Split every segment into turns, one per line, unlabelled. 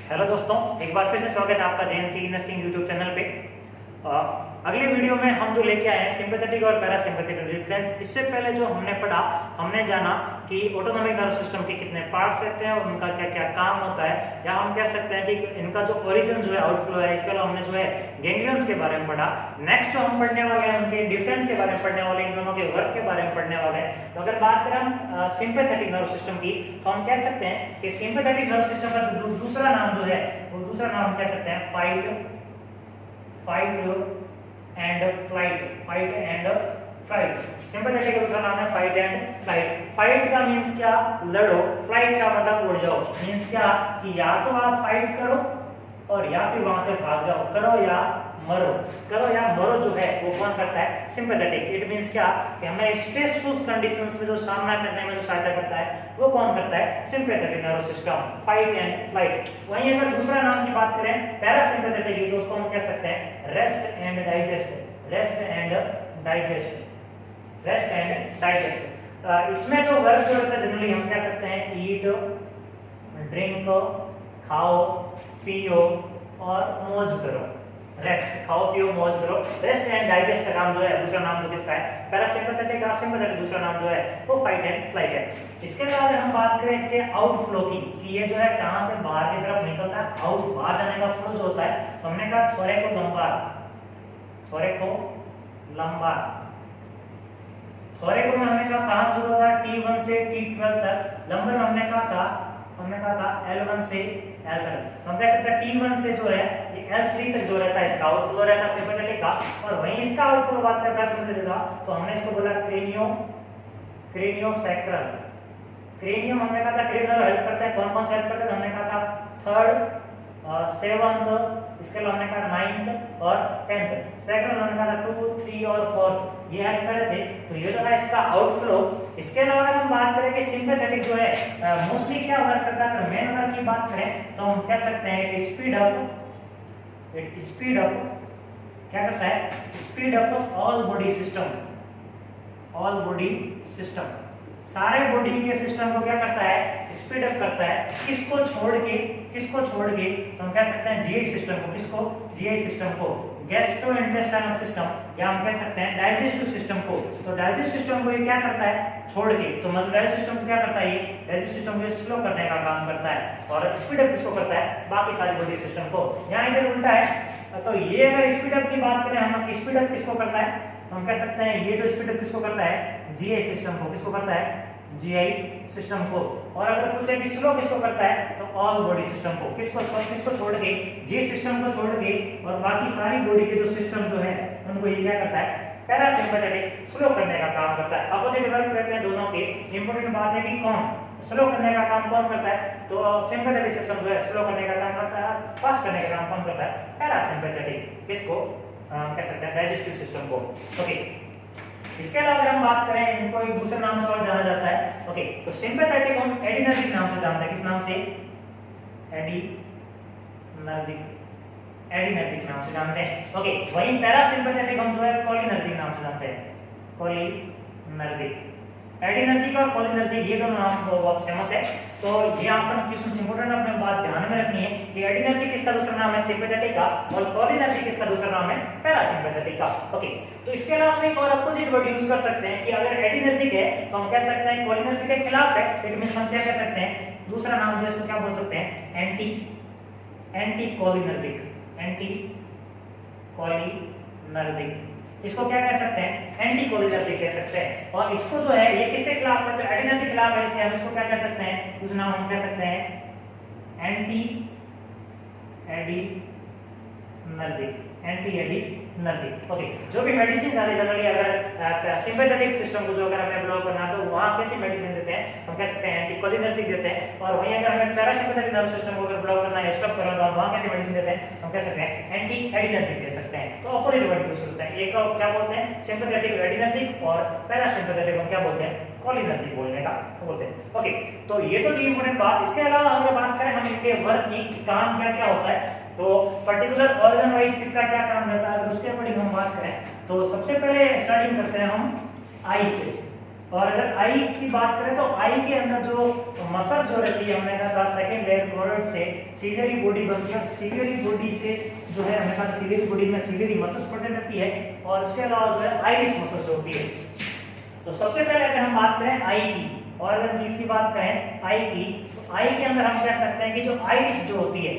Hello दोस्तों, एक बार फिर से स्वागत है आपका जेएनसी नर्सिंग यूट्यूब चैनल पे। अगले वीडियो में हम जो लेके आए हैं सिंपैथेटिक और पैरासिम्पैथेटिक डिफरेंस। इससे पहले जो हमने पढ़ा, हमने जाना कि ऑटोनॉमिक नर्वस सिस्टम के कितने पार्ट्स रहते हैं और उनका क्या क्या काम होता है, या हम कह सकते हैं कि इनका जो ओरिजिन जो है आउटफ्लो है। इसके अलावा हमने जो है गैंग्लियंस के बारे में पढ़ा। नेक्स्ट जो हम पढ़ने वाले हैं उनके डिफरेंस के बारे में पढ़ने वाले, इन दोनों के वर्क के बारे में पढ़ने वाले हैं। तो अगर बात करें हम सिंपैथेटिक नर्वस सिस्टम की, तो हम कह सकते हैं कि सिंपैथेटिक नर्वस सिस्टम का दूसरा नाम जो है वो दूसरा नाम कह सकते हैं फाइट एंड फ्लाइट। सिंपैथेटिक का दूसरा नाम है फाइट एंड फ्लाइट। फाइट का मींस क्या, लड़ो। फ्लाइट का मतलब उड़ जाओ। मींस क्या कि या तो आप फाइट करो और या फिर वहां से भाग जाओ। करो या मरो जो है वो कौन करता है, सिंपैथेटिक। इट मींस क्या कि हमें स्ट्रेसफुल कंडीशंस में जो सामना करने में जो सहायता करता है वो कौन करता है, sympathetic nervous system, fight and flight. वहीं अगर दूसरा नाम की बात करें पैरासिम्पैथेटिक, तो उसको हम कह सकते हैं रेस्ट एंड डाइजेस्ट। इसमें जो वर्क जो होता है जनरली हम कह सकते हैं ईट, ड्रिंक, खाओ, पियो और मौज करो। रेस्ट, खाओ पियो मौज करो। रेस्ट एंड डाइजेस्ट का काम जो है दूसरा नाम जो किसका है, पैरासिम्पैथेटिक का। सिंपैथेटिक दूसरा नाम जो है वो फाइट एंड फ्लाइट है। इसके अलावा अगर हम बात करें इसके आउटफ्लो की, कि ये जो है कहां से बाहर की तरफ निकलता है, आउट बाहर जाने का फ्लो जो होता है, तो हमने कहा थोरेको में हमने कहा कहां से शुरू होता है, T1 से T12 तक। लंबर में हमने कहा था L1 से L तक। हम कह सकते हैं T1 से जो है ये L3 तक जो रहता है इसका आउटफ्लो रहता है सिंपैथेटिक का। और वहीं इसका आउटफ्लो बात करें पैरासिम्पैथेटिक का, तो हमने इसको बोला क्रेनियोसैक्रल। क्रेनियम हमने कहा था क्रेनियल हेल्प करता है। कौन कौन से हेल्प करता है, हमने कहा था 3rd, 7th, इसके अलावा हमने कहा 9th और 10th। सैक्रल हमने कहा था 2, 3 और 4, ये हेल्प कर रहे थे। तो ये जो था इसका आउटफ्लो। इसके अलावा अगर हम बात करें कि सिंपैथेटिक जो है मोस्टली क्या वर्क करता है, अगर मेन वर्क की बात करें तो हम कह सकते हैं कि स्पीड अप क्या करता है, speed up all body system. सारे बॉडी के सिस्टम को क्या करता है, स्पीड अप करता है। किसको छोड़ के, तो हम कह सकते हैं जीआई सिस्टम को। किसको, जीआई सिस्टम को। गैस्ट्रोइंटेस्टाइनल सिस्टम, या हम कह सकते हैं डाइजेस्टिव सिस्टम को। तो डाइजेस्टिव सिस्टम को ये क्या करता है, छोड़ के। तो मतलब डाइजेस्टिव सिस्टम को क्या करता है, ये डाइजेस्टिव सिस्टम को स्लो करने का काम करता है। और स्पीड अप किसको करता है, बाकी सारी बॉडी सिस्टम को। यहाँ इधर उल्टा है। तो ये अगर स्पीड अप की बात करें हम, स्पीड अप किसको करता है, तो हम कह सकते हैं ये जो स्पीड अप किसको करता है, जीआई सिस्टम को। किसको करता है, जीआई सिस्टम को। और अगर पूछे कि स्लो किसको करता है, तो ऑल बॉडी सिस्टम को। किसको छोड़ के, जीआई सिस्टम को छोड़ के और बाकी सारी बॉडी के जो सिस्टम जो है उनको ये क्या करता है, पैरासिम्पैथेटिक स्लो करने का काम करता है। अपोजिट वर्क रहते हैं दोनों के। इंपॉर्टेंट बात है कि कौन स्लो करने का काम कौन करता है, तो सिंपैथेटिक सिस्टम जो है स्लो करने का काम करता है, फास्ट करने का काम कौन करता है, पैरासिम्पैथेटिक। किसको कह सकते हैं, डाइजेस्टिव सिस्टम को। ओके, इसके अलावा अगर हम बात करें, इनको एक दूसरे नाम से और जाना जाता है। ओके, तो सिंपैथेटिक हम एडिनर्जिक नाम से जानते हैं। किस नाम से, एडिनर्जिक नाम से जानते हैं। ओके, वहीं पैरासिम्पैथेटिक हम जो है कोलिनर्जिक नाम से जानते हैं। कोलिनर्जिक, एडिनर्जिक और कोलिनर्जिक ये दोनों नाम बहुत फेमस है। तो ये अपन क्वेश्चन इंपॉर्टेंट अपने बात ध्यान में रखनी है कि एडिनर्जिक किसका दूसरा नाम है, सिंपैथेटिक का, और कोलिनर्जिक किसका दूसरा नाम है, पैरासिम्पैथेटिक का। ओके, तो इसके अलावा हम एक और अपोजिट वर्ड यूज कर सकते हैं कि अगर एडिनर्जिक है तो हम कह सकते हैं कोलिनर्जिक के खिलाफ है। इट मींस हम क्या कह सकते हैं, दूसरा नाम जो है इसको क्या बोल सकते हैं, एंटी कोलिनर्जिक। इसको क्या कह सकते हैं, एंटी कोलिनर्जिक कह सकते हैं। और इसको जो है ये किसके खिलाफ है, तो एडिनर्जिक के खिलाफ है, इसलिए हम इसको क्या कह सकते हैं, उस नाम हम कह सकते हैं एंटी एडिनर्जिक। ओके, जो भी मेडिसिन आते जनरली अगर सिंपैथेटिक सिस्टम को जो अगर हमें ब्लॉक करना है तो वहां कैसी मेडिसिन देते हैं, हम कह सकते हैं एंटी कोलिनर्जिक देते हैं। और वहीं अगर हमें पैरासिम्पैथेटिक नर्वस सिस्टम को अगर ब्लॉक करना है, स्टॉप करना है, तो वहां कैसी मेडिसिन देते हैं, हम कह सकते हैं एंटी एडिनर्जिक दे सकते हैं। तो अपोजिट वर्ड यूज करते हैं। एक को क्या बोलते हैं, सिंपैथेटिक एडिनर्जिक, और पैरासिम्पैथेटिक हम क्या बोलते हैं, कोलिनर्जिक बोलने का बोलते हैं। ओके, तो ये तो थी इंपॉर्टेंट बात। इसके अलावा अगर बात करें हम इनके वर्क की, काम क्या क्या होता है, तो पर्टिकुलर ऑर्गन वाइज किसका क्या काम रहता है, अगर उसके अकॉर्डिंग हम बात करें तो सबसे पहले स्टार्टिंग करते हैं हम आई से। और अगर आई की बात करें तो आई के अंदर जो मसल्स जो रहती बनती है, हमने कहा था सेकंड लेयर कोरोइड से सीलियरी बॉडी बनती है, सीलियरी बॉडी से जो है हमने कहा सीलियरी बॉडी में सीलियरी मसल्स प्रोटेक्ट रहती है, और इसके अलावा जो है आइरिस मसल्स होती है। तो सबसे पहले अगर हम बात करें आई की, और अगर तीसरी बात करें आई की, तो आई के अंदर हम कह सकते हैं कि जो आइरिस जो होती है,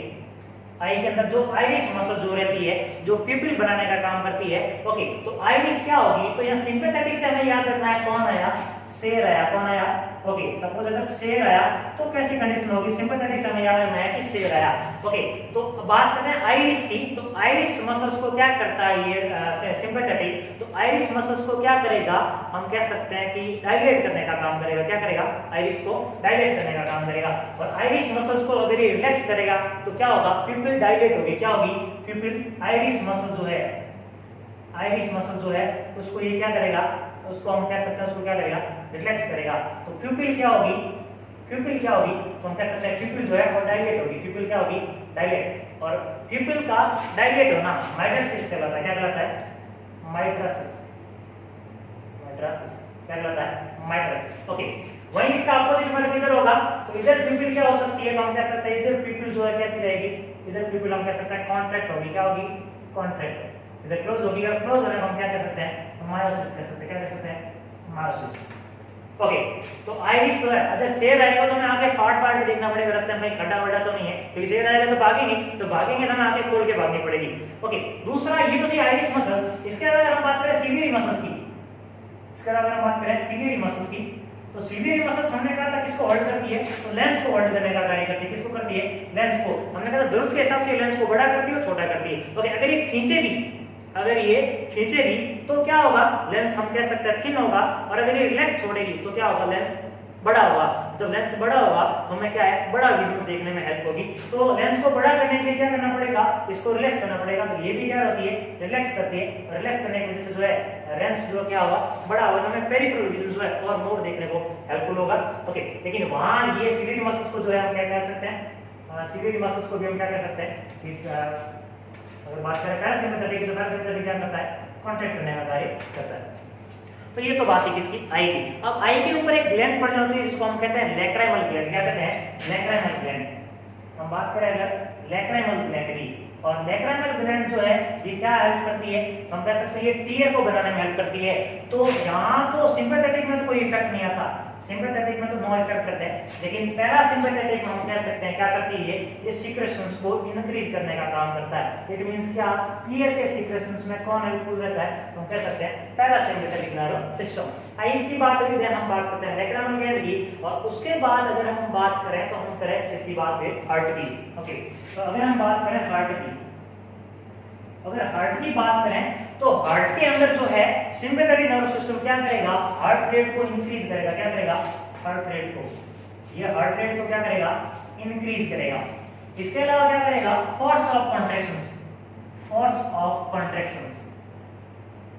आई के अंदर जो आइरिस मसल जो रहती है, जो प्यूपिल बनाने का काम करती है। ओके, तो आइरिस क्या होगी, तो यहाँ सिंपैथेटिक से हमें याद रखना है कौन आया, शेर आया, कौन आया। ओके, सपोज अगर शेर आया तो कैसी कंडीशन होगी, सिंपैथेटिक से हमें याद रखना है कि शेर आया। ओके, तो बात करते हैं आइरिस की, तो आइरिस मसल्स को क्या करता है ये सिंपैथेटिक, तो आइरिस मसल्स को क्या करेगा, हम कह सकते हैं कि डायलेट करने का काम करेगा। क्या करेगा, आइरिस को डायलेट करने का काम करेगा, और आइरिस मसल्स को अगर ये रिलैक्स करेगा तो क्या होगा, प्यूपिल डायलेट होगी। क्या होगी, प्यूपिल, आइरिस मसल जो है, आइरिस मसल जो है उसको ये क्या करेगा, उसको हम कह सकते हैं उसको क्या करेगा, रिलैक्स करेगा। तो प्यूपिल क्या होगी, प्यूपिल क्या होगी, तो हम कह सकते हैं प्यूपिल जो है वो डायलेट होगी। प्यूपिल क्या होगी, डायलेट, और प्यूपिल का डायलेट होना माइट्रासिस कहलाता है। क्या कहलाता है, माइट्रासिस, माइट्रासिस क्या कहलाता है, माइट्रासिस। ओके, वहीं इसका अपोजिट वर्ग इधर होगा, तो इधर प्यूपिल क्या हो सकती है, तो हम कह सकते हैं इधर प्यूपिल जो है कैसी रहेगी, इधर प्यूपिल हम कह सकते हैं कॉन्ट्रैक्ट होगी। क्या होगी, कॉन्ट्रैक्ट, इधर क्लोज होगी, और क्लोज होने को हम क्या कह सकते हैं, मायोसिस कह सकते हैं। क्या कह सकते हैं, मायोसिस। ओके, तो आइरिस जो है, अगर शेर आएगा तो हमें आगे फाड़ फाड़ के देखना पड़ेगा रास्ते में, खड्डा वड्डा तो नहीं है, क्योंकि शेर आएगा तो भागेंगे, तो भागेंगे तो हमें आगे खोल के भागनी पड़ेगी। ओके, दूसरा ये तो थी आइरिस मसल्स। इसके अलावा अगर हम बात करें सीलियरी मसल्स की, इसके अलावा अगर हम बात करें सीलियरी मसल्स की, तो सीलियरी मसल्स हमने कहा था किसको होल्ड करती है, तो लेंस को होल्ड करने का कार्य करती है। किसको करती है, लेंस को। हमने कहा जरूरत के हिसाब से लेंस को बड़ा करती है और छोटा करती है। ओके, अगर ये खींचेगी, अगर ये खींचेगी तो क्या होगा, लेंस हम कह सकते हैं थिन होगा, और अगर ये रिलैक्स छोड़ेगी तो क्या होगा, लेंस बड़ा होगा। जब लेंस बड़ा होगा तो हमें क्या है, बड़ा विजन देखने में हेल्प होगी। तो लेंस को बड़ा करने के लिए क्या करना पड़ेगा, इसको रिलैक्स करना पड़ेगा। तो ये भी क्या होती है, रिलैक्स करती है, और रिलैक्स करने की वजह से जो है लेंस जो क्या होगा, बड़ा होगा, तो हमें पेरिफेरल विजन जो है और मोर देखने को हेल्पफुल होगा। ओके, लेकिन वहां ये सीलियरी मसल्स को जो है हम क्या कह सकते हैं, सीलियरी मसल्स को भी हम क्या कह सकते हैं, अगर बात करें पैरासिम्पैथेटिक, तो पैरासिम्पैथेटिक क्या करता है, कॉन्ट्रैक्ट करने का कार्य करता है। तो ये तो बात है किसकी, आई की। अब आई के ऊपर एक ग्लैंड पड़ जाती है जिसको हम कहते हैं लैक्राइमल ग्लैंड। क्या कहते हैं, लैक्राइमल ग्लैंड। हम बात करें अगर लैक्राइमल ग्लैंड की, और लैक्राइमल ग्लैंड जो है ये क्या हेल्प करती है, हम कह सकते हैं ये टीयर को बनाने में हेल्प करती है। तो यहाँ तो सिंपैथेटिक में तो कोई इफेक्ट नहीं आता, सिंपैथेटिक में तो नो इफेक्ट करते हैं, लेकिन पैरासिम्पैथेटिक में हम कह सकते हैं क्या करती है, ये सीक्रेशंस को इंक्रीज करने का काम करता है। इट मींस क्या, टीयर के सीक्रेशंस में कौन हेल्पफुल रहता है, हम कह सकते हैं पैरासिम्पैथेटिक नर्व सिस्टम। आइस की बात हुई, देन हम बात करते हैं लैक्राइमल ग्लैंड की, और उसके बाद अगर हम बात करें तो हम करें सीधी बात है हार्ट की। ओके, तो अगर हम बात करें हार्ट की, अगर हार्ट की बात करें तो हार्ट के अंदर जो है सिंपैथेटिक नर्व सिस्टम क्या करेगा, हार्ट रेट को इंक्रीज करेगा। क्या करेगा, हार्ट रेट को, ये हार्ट रेट को क्या करेगा, इंक्रीज करेगा। इसके अलावा क्या करेगा, force of contractions, force of contractions,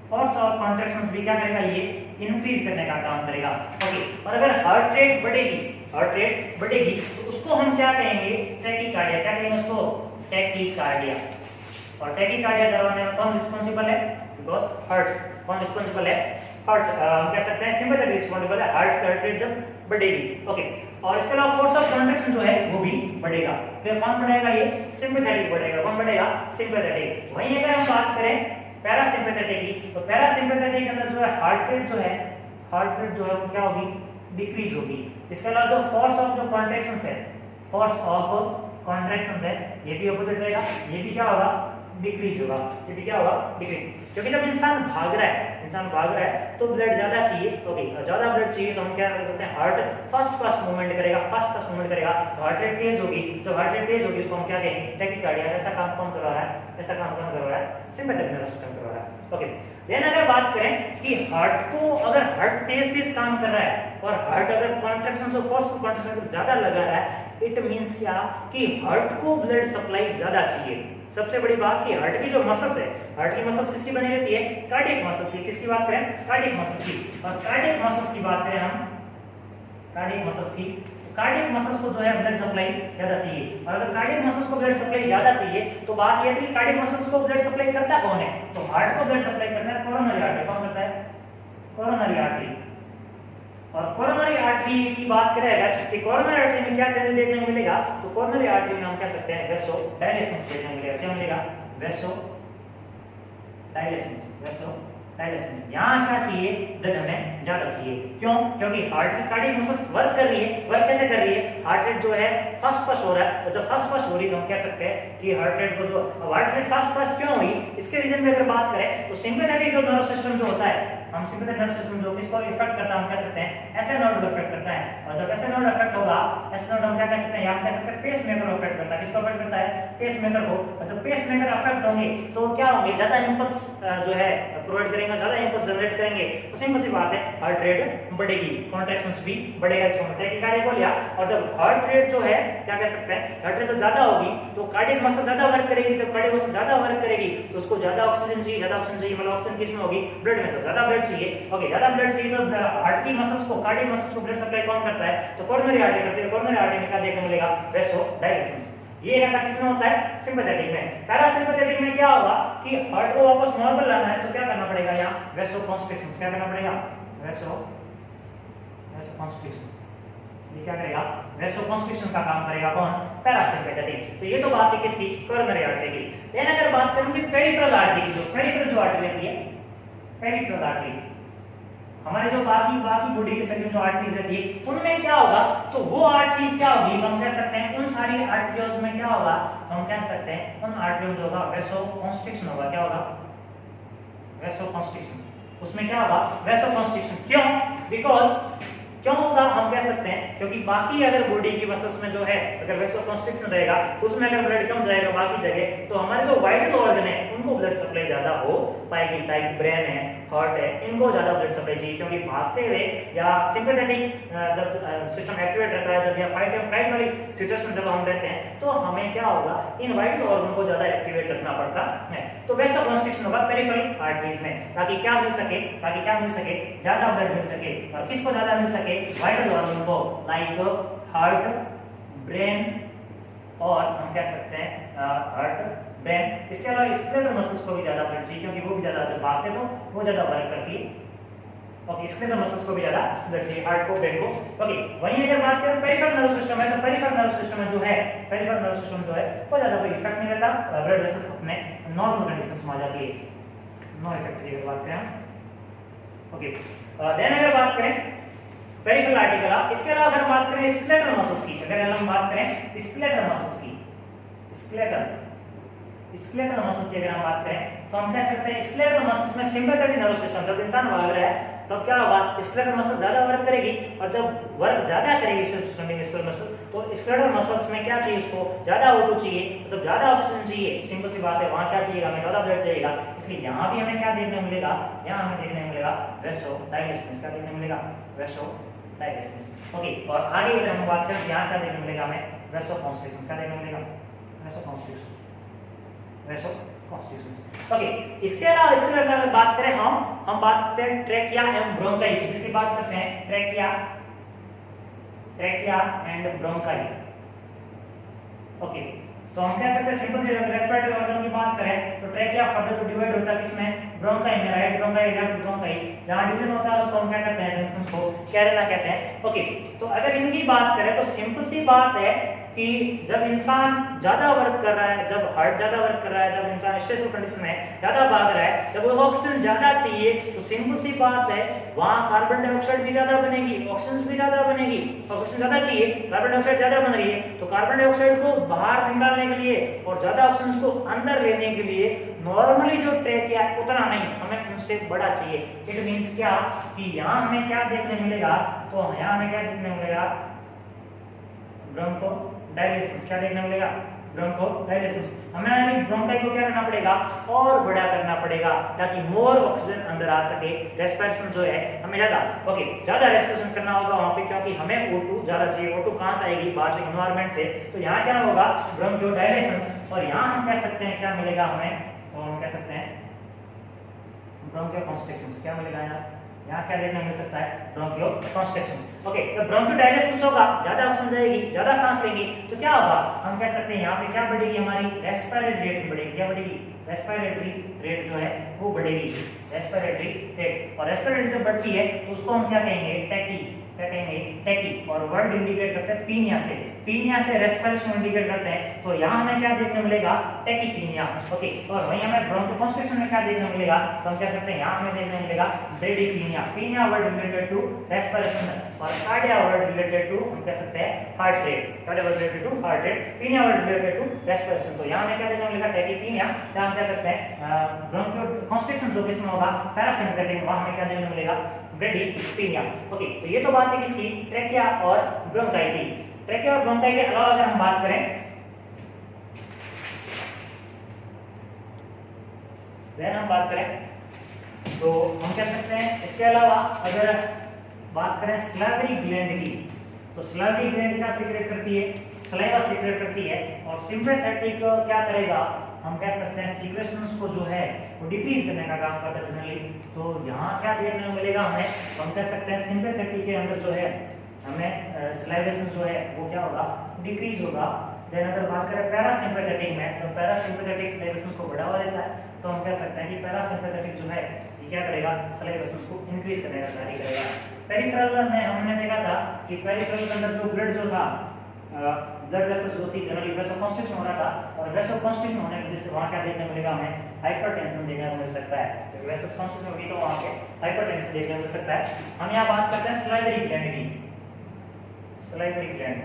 force of contractions भी क्या करेगा, ये इंक्रीज करने का काम करेगा। ओके, और अगर हार्ट रेट बढ़ेगी, हार्ट रेट बढ़ेगी तो उसको हम क्या कहेंगे, टैकीकार्डिया। क्या कहेंगे उसको, टैकीकार्डिया। और टैकीकार्डिया करवाने में कौन रिस्पांसिबल है, बिकॉज़ हार्ट, कौन रिस्पांसिबल है, हार्ट। हम कह सकते हैं सिंपैथेटिक रिस्पांसिबल है, हार्ट रेट जब बढ़ेगी। ओके, और इसके अलावा फोर्स ऑफ कॉन्ट्रैक्शन जो है वो भी बढ़ेगा। तो कौन बढ़ेगा, ये सिंपैथेटिक बढ़ेगा। कौन बढ़ेगा, सिंपैथेटिक। वहीं अगर हम बात करें पैरासिम्पैथेटिक की, तो पैरासिम्पैथेटिक के अंदर जो है हार्ट रेट जो है, हार्ट रेट जो है वो क्या होगी, डिक्रीज होगी। इसके अलावा जो फोर्स ऑफ जो कॉन्ट्रैक्शंस है, फोर्स ऑफ कॉन्ट्रैक्शंस है, ये भी अपोजिट रहेगा, ये भी क्या होगा, डिक्रीज होगा। ये भी क्या होगा, डिक्रीज। क्योंकि जब इंसान भाग रहा है, इंसान भाग रहा है तो ब्लड ज्यादा चाहिए। ओके, ज्यादा ब्लड चाहिए तो हम क्या कर सकते हैं, हार्ट फास्ट मूवमेंट करेगा, फास्ट मूवमेंट करेगा, हार्ट रेट तेज होगी। जब हार्ट रेट तेज होगी इसको हम क्या कहेंगे, टैकीकार्डिया। ऐसा काम कौन करवा रहा है, ऐसा काम कौन करवा रहा है, सिंपैथेटिक नर्वस सिस्टम करवा रहा है। ओके, देन अगर बात करें कि हार्ट को, अगर हार्ट तेज काम कर रहा है और हार्ट अगर कॉन्ट्रैक्शन से फोर्सफुल कॉन्ट्रैक्शन ज्यादा लगा रहा है, इट मींस क्या, कि हार्ट को ब्लड सप्लाई ज्यादा चाहिए। सबसे बड़ी बात कि हार्ट की जो मसल्स है, हार्ट की मसल्स किसकी बनी रहती है, कार्डियक मसल्स की। किसकी बात करें, कार्डियक मसल्स की। और कार्डियक मसल्स की बात करें हम, कार्डियक मसल्स की, कार्डियक मसल्स को जो है ब्लड सप्लाई ज्यादा चाहिए। और अगर कार्डियक मसल्स को ब्लड सप्लाई ज्यादा चाहिए तो बात यह है कि कार्डियक मसल्स को ब्लड सप्लाई करता कौन है, तो हार्ट को ब्लड सप्लाई करता है कोरोनरी आर्टरी। कौन करता है, कोरोनरी आर्टरी। और कोरोनरी आर्टरी की बात करें अगर कि कोरोनरी आर्टरी में क्या चीजें देखने को मिलेगा, तो कोरोनरी आर्टरी में हम कह सकते हैं वेसो डायलेशंस देखने को मिलेगा। क्या मिलेगा? वेसो डायलेशंस, वेसो डायलेशंस। यहाँ क्या चाहिए? ब्लड हमें ज्यादा चाहिए। क्यों? क्योंकि हार्ट कार्डियक मसल्स वर्क कर रही है। वर्क कैसे कर रही है? हार्ट रेट जो है फास्ट फास्ट हो रहा है, और जब फास्ट फास्ट हो रही है तो हम कह सकते हैं कि हार्ट रेट को जो हार्ट रेट फास्ट फास्ट क्यों हुई, इसके रीजन में अगर बात करें तो सिंपैथेटिक जो नर्व सिस्टम जो होता है, हम सिंपैथेटिक नर्व सिस्टम जो किसको इफेक्ट करता है, हम कह सकते हैं ऐसे नोड को इफेक्ट करता है। और जब ऐसे नोड इफेक्ट होगा, ऐसे नोड हम क्या कह सकते हैं, हम कह सकते हैं पेसमेकर को इफेक्ट करता है। किसको इफेक्ट करता है? पेसमेकर को। और जब पेसमेकर इफेक्ट होंगे तो क्या होंगे? ज्यादा इंपल्स जो है प्रोवाइड करेंगे, ज्यादा इंपल्स जनरेट करेंगे, तो सिंपल सी बात है हार्ट रेट बढ़ेगी, कॉन्ट्रैक्शंस भी बढ़ेगा। टैकीकार्डिया को लिया, और जब हार्ट रेट जो है क्या कह सकते हैं, हार्ट रेट जब ज्यादा होगी तो कार्डियक मसल ज्यादा वर्क करेगी। जब कार्डियक मसल ज्यादा वर्क करेगी तो उसको ज्यादा ऑक्सीजन चाहिए। ज्यादा ऑक्सीजन चाहिए मतलब ऑक्सीजन किसमें होगी? ब्लड में। तो ज्यादा ब्लड चाहिए। ओके, ज्यादा ब्लड चाहिए तो हार्ट की मसल्स को, कार्डियक मसल्स को ब्लड सप्लाई कौन करता है? तो कोरोनरी आर्टरी करती है। कोरोनरी आर्टरी में क्या देखने को मिलेगा? वेसो डायलेशंस। ये ऐसा किसमें होता है? सिंपैथेटिक में। पैरासिम्पैथेटिक में क्या होगा कि हार्ट को वापस नॉर्मल लाना है तो क्या करना पड़ेगा? यहाँ वेसो कॉन्स्ट्रिक्शन। क्या करना पड़ेगा? वेसो कॉन्स्ट्रिक्शन। ये क्या करेगा? वेसो कॉन्स्ट्रिक्शन का काम करेगा कौन? पैरासिम्पैथेटिक। तो ये तो बात है किसकी? कोरोनरी आर्टरी की। लेकिन अगर बात करूं कि पेरिफेरल आर्टरी की, जो पेरिफेरल जो आर्टरी रहती है, पेरिफेरल आर्टरी, हमारे जो बाकी बॉडी के शरीर में जो आर्टरीज रहती है उनमें क्या होगा? तो वो आर्टरीज क्या होगी? हम कह सकते हैं उन सारी आर्टरीज में क्या होगा? तो हम कह सकते हैं उन आर्टरीज जो होगा वेसो कॉन्स्ट्रिक्शन होगा। क्या होगा? वेसो कॉन्स्ट्रिक्शन। उसमें क्या होगा? वेसो कॉन्स्ट्रिक्शन। क्यों? बिकॉज क्यों होगा? हम कह सकते हैं क्योंकि बाकी अगर बॉडी की मसल्स में जो है अगर वेसो कॉन्स्ट्रिक्शन रहेगा, उसमें अगर ब्लड कम जाएगा बाकी जगह, तो हमारे जो वाइटल ऑर्गन है उनको ब्लड सप्लाई ज्यादा हो पाएगी। लाइक ब्रेन है, हार्ट है, इनको ज्यादा ब्लड सप्लाई चाहिए। क्योंकि भागते हुए या सिंपैथेटिक जब सिस्टम एक्टिवेट रहता है, जब या फाइट एंड फ्लाइट वाली सिचुएशन जब हम रहते हैं, तो हमें क्या होगा? इन वाइटल ऑर्गन को ज्यादा एक्टिवेट रखना पड़ता है। तो वेसो कॉन्स्ट्रिक्शन होगा पेरिफेरल आर्टरीज में, ताकि क्या मिल सके? ताकि क्या मिल सके? ज्यादा ब्लड मिल सके। और किसको ज्यादा मिल सके? वाइटल ऑर्गन को, लाइक हार्ट, ब्रेन, और हम कह सकते हैं हार्ट, ब्रेन। इसके अलावा स्केलेटल मसल्स को भी ज्यादा ब्लड चाहिए, क्योंकि वो भी ज्यादा जब भागते तो वो ज्यादा वर्क करती है। ओके, स्केलेटल मसल्स को भी ज्यादा ब्लड चाहिए, हार्ट को, ब्रेन को। ओके, वहीं अगर बात करें पेरिफेरल नर्व सिस्टम है, तो पेरिफेरल नर्व सिस्टम में जो है, पेरिफेरल नर्व सिस्टम जो है वो ज्यादा कोई इफेक्ट नहीं रहता, ब्लड वेसल्स अपने नॉर्मल कंडीशंस में आ जाती है, नो इफेक्ट की बात करें। ओके, देन अगर बात करें पेरिफेरल आर्टरी का, इसके अलावा अगर बात करें स्केलेटल मसल्स की, अगर हम बात करें स्केलेटल मसल्स की, स्केलेटल मसल्स की अगर हम बात करें तो हम कह सकते हैं स्केलेटल मसल्स में सिंपैथेटिक नर्व सिस्टम, जब इंसान भाग रहा है तब क्या होगा? स्केलेटल मसल ज्यादा वर्क करेगी, और जब वर्क ज्यादा करेगी स्केलेटल मसल, तो स्केलेटल मसल्स में क्या चाहिए? उसको ज्यादा O2 चाहिए, मतलब ज्यादा ऑक्सीजन चाहिए। सिंपल सी बात है, वहां क्या चाहिए? हमें ज्यादा ब्लड चाहिएगा। इसलिए यहाँ भी हमें क्या देखने को मिलेगा? यहाँ हमें देखने को मिलेगा वेसो डायलेशंस। क्या देखने को मिलेगा? वेसो डायलेशंस। ओके, और आगे अगर हम बात करें यहाँ क्या देखने को मिलेगा हमें? वेसो कॉन्स्ट्रिक्शन। क्या देखने को मिलेगा? वेसो कॉन्स्ट्रिक्शन, वेसो कॉन्स्ट्रिक्शंस। ओके, इसके अलावा इसके अगर बात करें हम बात करते हैं ट्रैकिया एंड ब्रोंकाई, इसकी बात करते हैं ट्रैकिया एंड ब्रोंकाई। ओके, तो हम कह सकते हैं सिंपल से रेस्पिरेटरी ऑर्गन की बात करें तो ट्रैकिया फर्दर जो डिवाइड होता है किसमें? ब्रोंकाई में, राइट ब्रोंकाई, लेफ्ट ब्रोंकाई। जहां डिवीजन होता है उसको हम क्या कहते हैं? जंक्शंस को कैरेला कहते हैं। ओके, तो अगर इनकी बात करें तो सिंपल सी बात है कि जब इंसान ज्यादा वर्क कर रहा है, जब हार्ट ज्यादा वर्क कर रहा है, जब इंसान स्ट्रेसफुल कंडीशन में ज्यादा भाग रहा है, जब वो ऑक्सीजन ज्यादा चाहिए, तो सिंपल सी बात है वहां कार्बन डाइऑक्साइड भी ज्यादा बनेगी, ऑक्सीजन भी ज्यादा बनेगी। ऑक्सीजन ज्यादा चाहिए, कार्बन डाइऑक्साइड ज्यादा बन रही है, तो कार्बन डाइऑक्साइड को बाहर निकालने के लिए और ज्यादा ऑक्सीजन को अंदर लेने के लिए नॉर्मली जो ट्रैकिया उतना नहीं, हमें उनसे बड़ा चाहिए। इट मींस क्या कि यहाँ हमें क्या देखने मिलेगा? तो यहाँ हमें क्या देखने मिलेगा? ब्रोंको डायलेशंस। क्या देखने मिलेगा? ब्रोंको डायलेशंस। हमें यानी ब्रोंकाई को क्या करना पड़ेगा? और बड़ा करना पड़ेगा, ताकि मोर ऑक्सीजन अंदर आ सके। रेस्पिरेशन जो है हमें ज्यादा रेस्पिरेशन करना होगा वहां पे, क्योंकि हमें O2 ज्यादा चाहिए। O2 कहां से आएगी? बाहर से, एनवायरनमेंट से। तो यहाँ क्या होगा? ब्रोंको डायलेशंस। और यहाँ हम कह सकते हैं क्या मिलेगा हमें? तो हम कह सकते हैं ब्रोंकियो कॉन्स्ट्रिक्शंस। क्या मिलेगा यहाँ क्या देखने मिल सकता है? ब्रोंकियो कॉन्स्ट्रिक्शन। ओके, तो ब्रोंकियो डायलेशंस होगा, ज्यादा ऑक्सीजन जाएगी, ज्यादा सांस लेंगे, तो क्या होगा? हम कह सकते हैं यहाँ पे क्या बढ़ेगी? हमारी रेस्पिरेटरी रेट बढ़ेगी। क्या बढ़ेगी? रेस्पिरेटरी रेट जो है वो बढ़ेगी, रेस्पिरेटरी रेट। और रेस्पिरेटरी जब बढ़ती है तो उसको हम क्या कहेंगे? क्या कहेंगे टैकी, और वर्ड इंडिकेट करते हैं पीनिया से, पीनिया से रेस्पिरेशन इंडिकेट करते हैं। तो यहाँ हमें क्या देखने मिलेगा टैकीपीनिया, ओके। और वहीं हमें ब्रोंकोकंस्ट्रिक्शन में क्या देखने मिलेगा, तो हम कह सकते हैं यहाँ हमें देखने मिलेगा bradypnea, pnea word related to respiration, और कार्डिया वर्ड रिलेटेड टू हम कह सकते हैं heart rate, cardia word related to heart rate, pnea word related to respiration. तो यहाँ हमें क्या देखने मिलेगा टैकीपीनिया, या हम कह सकते हैं ब्रोंकोकंस्ट्रिक्शन जो किसमें होगा पैरासिम्पैथेटिक, वहाँ हमें क्या देखने मिलेगा ब्रेडीपीनिया, ओके। तो ये तो बात है किसकी ट्रेकिया और ब्रोंकाई की। ट्रेकिया और ब्रोंकाई के अलावा अगर हम बात करें, तो हम कह सकते हैं इसके अलावा अगर बात करें स्लाइवरी ग्लैंड की, तो स्लाइवरी ग्लैंड क्या सीक्रेट करती है, सलाइवा सीक्रेट करती है, और सिंपैथेटिक क्या करेगा, हम कह सकते हैं सीक्रेशंस को जो है वो डिक्रीज करने का काम करता है जनरली। तो यहाँ क्या देखने को मिलेगा हमें, हम कह सकते हैं सिंपैथेटिक के अंदर जो है हमें सलाइवेशन जो है वो क्या होगा डिक्रीज होगा। देन अगर बात करें पैरासिम्पैथेटिक में, तो पैरासिम्पैथेटिक सलाइवेशन को बढ़ावा देता है, तो हम कह सकते हैं कि पैरासिम्पैथेटिक जो है ये क्या करेगा सलाइवेशन को इंक्रीज करने का कार्य करेगा। पेरिफेरल में हमने देखा था कि पेरिफेरल के अंदर जो ब्लड जो था ब्लड वेसल्स जो थी जनरली वैसोकंस्ट्रिक्शन हो रहा था, और वैसोकंस्ट्रिक्शन होने की वजह से वहाँ क्या देखने को मिलेगा हमें हाइपरटेंशन देखने को मिल सकता है। तो वैसोकंस्ट्रिक्शन होगी तो वहाँ पे हाइपरटेंशन देखने को मिल सकता है। हम यहाँ बात करते हैं सलाइवरी ग्लैंड की, सलाइवरी ग्लैंड,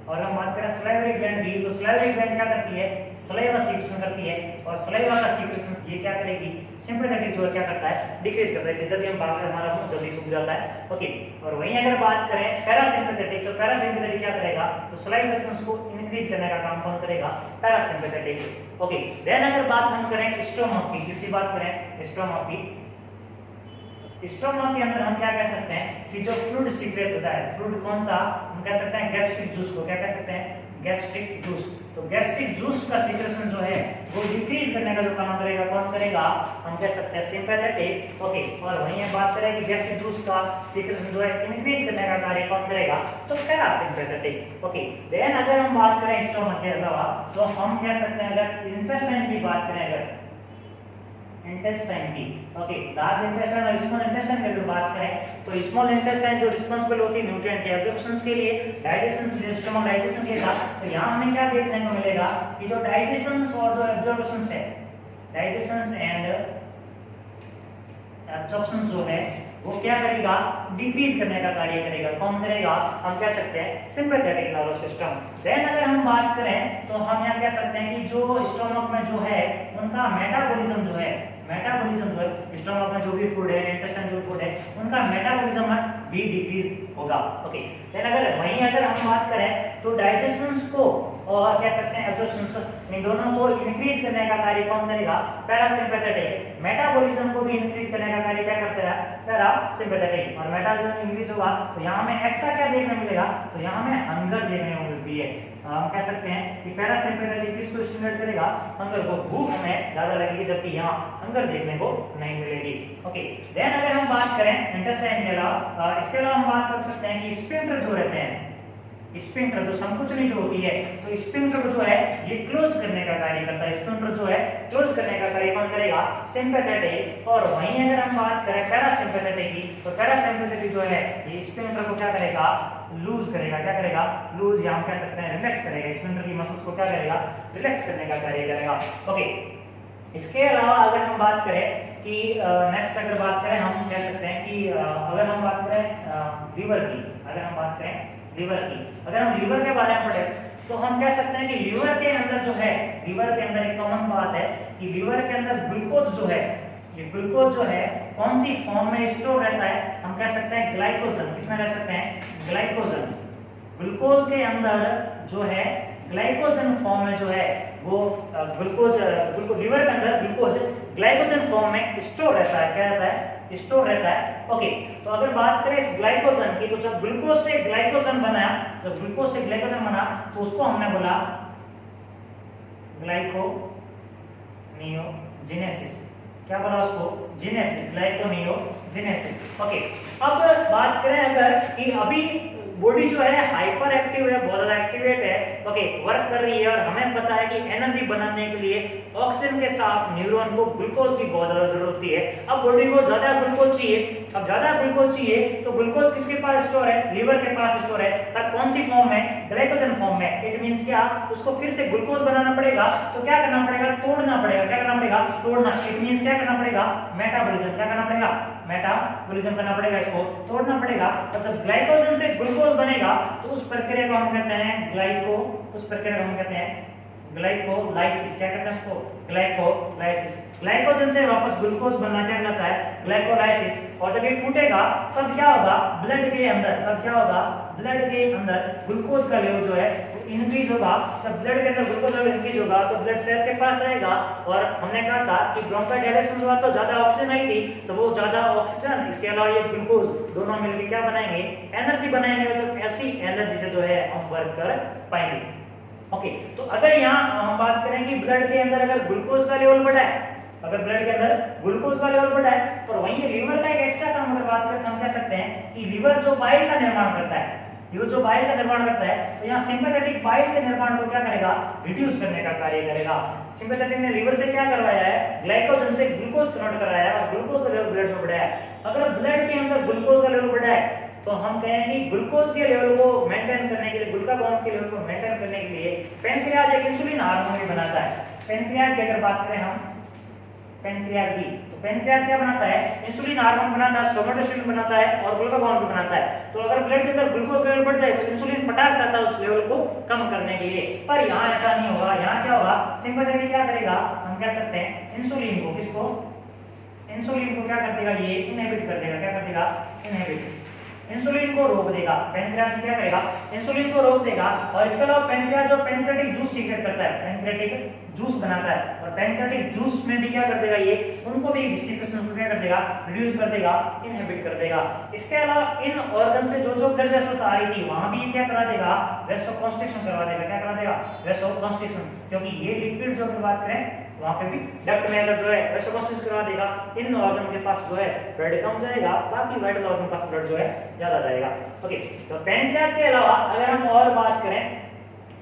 और हम बात करें सलाइवरी ग्लैंड की, तो सलाइवरी ग्लैंड क्या करती है सलाइवा सीक्रेशन करती है, और सलाइवा का सीक्रेशन ये क्या करेगी सिंपैथेटिक जो क्या करता है डिक्रीज करता है, जल्दी हम बात करें हमारा मुंह जल्दी सूख जाता है, ओके। और वहीं अगर बात करें पैरासिम्पैथेटिक, तो पैरासिम्पैथेटिक क्या करेगा, तो सलाइवेशंस को इंक्रीज करने का काम कौन करेगा पैरासिम्पैथेटिक, ओके। देन अगर बात हम करें स्टोमक की, किसकी बात करें स्टोमक की, स्टोमक के अंदर हम क्या कह सकते हैं कि जो फ्लूइड सीक्रेट होता है, फ्लूइड कौन सा, हम कह सकते हैं गैस्ट्रिक जूस को, क्या कह सकते हैं गैस्ट्रिक जूस। तो गैस्ट्रिक जूस का सीक्रेशन जो है वो डिक्रीज करने का जो काम करेगा कौन करेगा, हम कह सकते हैं सिंपैथेटिक, ओके। और वहीं हम बात करें कि गैस्ट्रिक जूस का सीक्रेशन जो है इंक्रीज करने का कार्य कौन करेगा, तो पैरासिम्पैथेटिक, ओके। देन अगर हम बात करें स्टोमक के अलावा, तो हम कह सकते हैं अगर इंटेस्टाइन की बात करें, अगर इंटेस्टाइन की, ओके, लार्ज इंटेस्टाइन और स्मॉल इंटेस्टाइन की अगर बात करें, तो स्मॉल इंटेस्टाइन जो रिस्पांसिबल होती है न्यूट्रिएंट के एब्जॉर्प्शन के लिए, डाइजेशन के लिए, स्टमक डाइजेशन के लिए, तो यहाँ हमें क्या देखने को मिलेगा कि जो डाइजेशन और जो एब्जॉर्प्शन है, डाइजेशन एंड एब्जॉर्प्शन जो है वो क्या करेगा डिक्रीज करने का कार्य करेगा, कौन करेगा, हम कह सकते हैं सिंपैथेटिक नर्वस सिस्टम। देन अगर हम बात करें तो हम यहाँ कह सकते हैं कि जो स्टमक में जो है उनका मेटाबॉलिज्म जो है, मेटाबॉलिज्म जो है स्टमक में जो भी फूड है, इंटेस्टाइन जो फूड है, उनका मेटाबॉलिज्म भी डिक्रीज होगा, ओके। देन अगर वहीं अगर हम बात करें तो डाइजेशंस को और कह सकते हैं एब्जॉर्प्शन, इन दोनों को इंक्रीज करने का कार्य कौन करेगा पैरासिम्पैथेटिक। मेटाबॉलिज्म को भी इंक्रीज करने का कार्य क्या करता है पैरासिम्पैथेटिक, और मेटाबॉलिज्म इंक्रीज होगा तो यहाँ हमें एक्स्ट्रा क्या देखने मिलेगा, तो यहाँ हमें हंगर देखने को मिलती है। हम कह सकते हैं कि पैरासिम्पैथेटिक किसको स्टिमुलेट करेगा, हंगर को, भूख हमें ज्यादा लगेगी, जबकि यहाँ हंगर देखने को नहीं मिलेगी, ओके। देन अगर हम बात करें इंटेस्टाइन के अलावा, इसके अलावा हम बात कर सकते हैं कि स्फिंक्टर जो रहते हैं, स्फिंक्टर जो संकुचनी जो होती है, तो स्फिंक्टर जो है ये क्लोज करने का कार्य करता है, स्फिंक्टर जो है क्लोज करने का कार्य कौन करेगा सिंपैथेटिक। और वहीं अगर हम बात करें पैरासिम्पैथेटिक की, तो पैरासिम्पैथेटिक जो है ये स्फिंक्टर को क्या करेगा लूज करेगा, क्या करेगा लूज, या हम कह सकते हैं रिलैक्स करेगा, स्फिंक्टर की मसल्स को क्या करेगा रिलैक्स करने का कार्य करेगा, ओके। इसके अलावा अगर हम बात करें कि नेक्स्ट अगर बात करें, हम कह सकते हैं कि अगर हम बात करें लीवर की, अगर हम बात करें लीवर की, अगर हम लीवर के बारे में पढ़ें तो हम कह सकते हैं कि लीवर के अंदर जो है, लीवर के अंदर एक कॉमन बात है कि लीवर के अंदर ग्लूकोज जो है, ये ग्लूकोज जो है कौन सी फॉर्म में स्टोर रहता है, हम कह सकते हैं ग्लाइकोजन, किसमें रह सकते हैं ग्लाइकोजन। ग्लूकोज के अंदर जो है ग्लाइकोजन फॉर्म में जो है वो ग्लूकोज लीवर के अंदर ग्लूकोज ग्लाइकोजन फॉर्म में स्टोर रहता है, क्या रहता है स्टोर रहता है, ओके। तो अगर बात करें इस ग्लाइकोजन की, तो जब ग्लूकोज से ग्लाइकोजन बना, जब ग्लूकोज से ग्लाइकोजन बना तो उसको हमने बोला ग्लाइकोनियोजेनेसिस, क्या बोला उसको जेनेसिस, ग्लाइकोनियोजेनेसिस, ओके। अब बात करें अगर कि अभी बॉडी जो है हाइपर एक्टिव है, बहुत ज्यादा एक्टिवेट है, ओके, वर्क कर रही है, और हमें पता है कि एनर्जी बनाने के लिए ऑक्सीजन के साथ न्यूरॉन को ग्लूकोज की बहुत ज्यादा जरूरत होती है। अब बॉडी को ज्यादा ग्लूकोज चाहिए अब ज्यादा ग्लूकोज चाहिए तो ग्लूकोज किसके पास स्टोर है, लीवर के पास स्टोर है, पर कौन सी फॉर्म में, ग्लाइकोजन फॉर्म में। इट मींस क्या, उसको फिर से ग्लूकोज बनाना पड़ेगा, तो क्या करना पड़ेगा, तोड़ना पड़ेगा, क्या करना पड़ेगा, तोड़ना। इट मींस क्या करना पड़ेगा, मेटाबॉलिज्म, क्या करना पड़ेगा, मेटाबॉलिज्म करना पड़ेगा, इसको तोड़ना पड़ेगा। और जब ग्लाइकोजन से ग्लूकोज बनेगा तो उस प्रक्रिया को हम कहते हैं उस प्रक्रिया को हम कहते हैं ग्लाइकोलाइसिस। क्या कहते हैं उसको, ग्लाइकोलाइसिस। ग्लाइकोजन से वापस ग्लूकोज बनना क्या कहलाता है, ग्लाइकोलाइसिस। और जब ये टूटेगा तब क्या होगा, ब्लड के अंदर, तब क्या होगा, ब्लड के अंदर ग्लूकोज का लेवल जो है वो इंक्रीज होगा। जब ब्लड के अंदर ग्लूकोज लेवल इंक्रीज होगा तो ब्लड सेल के पास आएगा, और हमने कहा था कि ब्रोंकोडायलेसिस हुआ तो ज्यादा ऑक्सीजन आई थी, तो वो ज्यादा ऑक्सीजन, इसके अलावा ये ग्लूकोज दोनों मिलकर क्या बनाएंगे, एनर्जी बनाएंगे, और जब ऐसी एनर्जी से जो है हम वर्क कर पाएंगे। ओके, तो अगर यहाँ हम बात करें कि ब्लड के अंदर अगर ग्लूकोज का लेवल बढ़ा है, अगर ब्लड के अंदर ग्लूकोज का लेवल बढ़ा है, तो वहीं लीवर का एक एक्स्ट्रा काम अगर बात करें तो हम कह सकते हैं कि लीवर जो बाइल का निर्माण करता है, लीवर जो बाइल का निर्माण करता है, तो यहाँ सिंपैथेटिक बाइल के निर्माण को क्या करेगा, रिड्यूस करने का कार्य करेगा। सिंपैथेटिक ने लीवर से क्या करवाया है, ग्लाइकोजन से ग्लूकोज कन्वर्ट कराया है, और ग्लूकोज का लेवल ब्लड में बढ़ाया है। अगर ब्लड के अंदर ग्लूकोज का लेवल बढ़ा है तो हम कहें कि ग्लूकोज के लेवल को मेंटेन करने के लिए, ग्लूकागॉन के लेवल को मेंटेन करने के लिए पैनक्रियाज एक इंसुलिन हार्मोन भी बनाता है। पैनक्रियाज की अगर बात करें हम, पैनक्रियाज की, तो पैनक्रियाज क्या बनाता है, इंसुलिन हार्मोन बनाता है, सोमेटोस्टेरोन बनाता है, और ग्लूकागॉन भी बनाता है। तो अगर ब्लड के अंदर ग्लूकोज का लेवल बढ़ जाए तो इंसुलिन फटाक से आता है उस लेवल को कम करने के लिए। पर यहाँ ऐसा नहीं होगा, यहाँ क्या होगा, सिंपैथेटिक क्या करेगा, हम कह सकते हैं इंसुलिन को, किसको, इंसुलिन को क्या कर देगा, ये इनहिबिट कर देगा, क्या कर देगा, इनहिबिट, इंसुलिन को रोक देगा। पैनक्रियाज क्या करेगा, इंसुलिन को रोक देगा। और इसके अलावा पैनक्रियाज जो पैनक्रियाटिक जूस सीक्रेट करता है, पैनक्रियाटिक जूस बनाता है, और पैनक्रियाटिक जूस में भी क्या कर देगा, ये उनको भी सीक्रेशन को क्या कर देगा, रिड्यूस कर देगा, इनहिबिट कर देगा। इसके अलावा इन ऑर्गन से जो जो ब्लड वेसल्स आ रही थी वहां भी क्या करा देगा, वेसोकंस्ट्रिक्शन करवा देगा, क्या करा देगा, वेसोकंस्ट्रिक्शन, क्योंकि ये लिक्विड जो की बात करें वहां पे भी डक्ट में अगर जो है वेसोकंस्ट्रिक्शन करवा देगा, इन ऑर्गन के पास जो है ब्लड कम जाएगा, बाकी वाइटल ऑर्गन के पास ब्लड जो है ज्यादा जाएगा। ओके, तो पैनक्रियाज के अलावा अगर हम और बात करें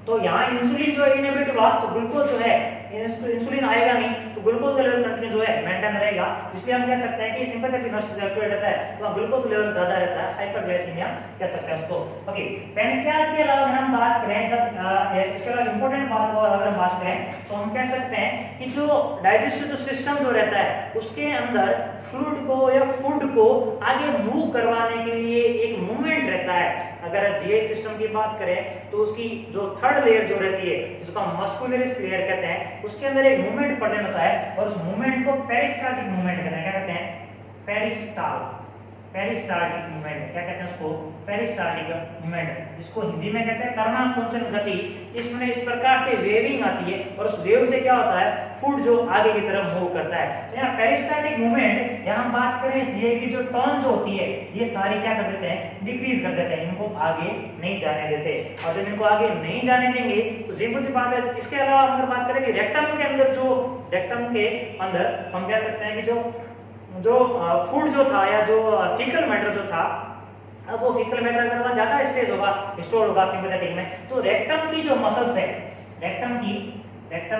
तो यहाँ इंसुलिन जो है इनहिबिट हुआ तो ग्लूकोज जो है, इंसुलिन आएगा नहीं तो ग्लूकोज का लेवल कंटिन्यू जो है मेंटेन रहेगा। इसलिए हम कह सकते हैं कि सिंपैथेटिक नर्वस सिस्टम एक्टिवेट रहता है तो ग्लूकोज लेवल ज्यादा रहता है, हाइपरग्लाइसीमिया कह सकते हैं उसको। ओके, पैनक्रियाज के अलावा अगर हम बात करें, जब इसके अलावा इंपॉर्टेंट बात को अगर हम बात करें तो हम कह सकते हैं कि जो डाइजेस्टिव सिस्टम जो रहता है उसके अंदर फ्लूइड को या फूड को आगे मूव करवाने के लिए एक मूवमेंट रहता है। अगर जीआई सिस्टम की बात करें तो उसकी जो थर्ड लेयर जो रहती है जिसको हम मस्कुलरिस लेयर कहते हैं, उसके अंदर एक मूवमेंट प्रेजेंट होता है, और उस मूवमेंट को पेरिस्टाल्टिक मूवमेंट कहते हैं। क्या कहते हैं, पेरिस्टाल्टिक मूवमेंट, क्या कहते हैं उसको, पेरिस्टाल्टिक मूवमेंट, इसको हिंदी में कहते हैं कर्माकुंचन गति। इसमें इस प्रकार से वेविंग आती है, और उस वेव से क्या होता है, फूड जो आगे की तरफ मूव करता है। तो यहाँ पेरिस्टाल्टिक मूवमेंट, यहाँ हम बात करें जीआई की जो टर्न जो होती है, ये सारी क्या कर देते हैं, डिक्रीज कर देते हैं, इनको आगे नहीं जाने देते। और जब इनको आगे नहीं जाने देंगे तो सिंपल सी बात है। इसके अलावा अगर बात करें कि रेक्टम के अंदर, जो रेक्टम के अंदर हम कह सकते हैं कि जो फूड जो था या जो फीकल मैटर जो था, अब वो फीकल मैटर अगर वहां ज्यादा स्टेज होगा, स्टोर होगा सिंपैथेटिक में, तो रेक्टम की जो मसल्स है, रेक्टम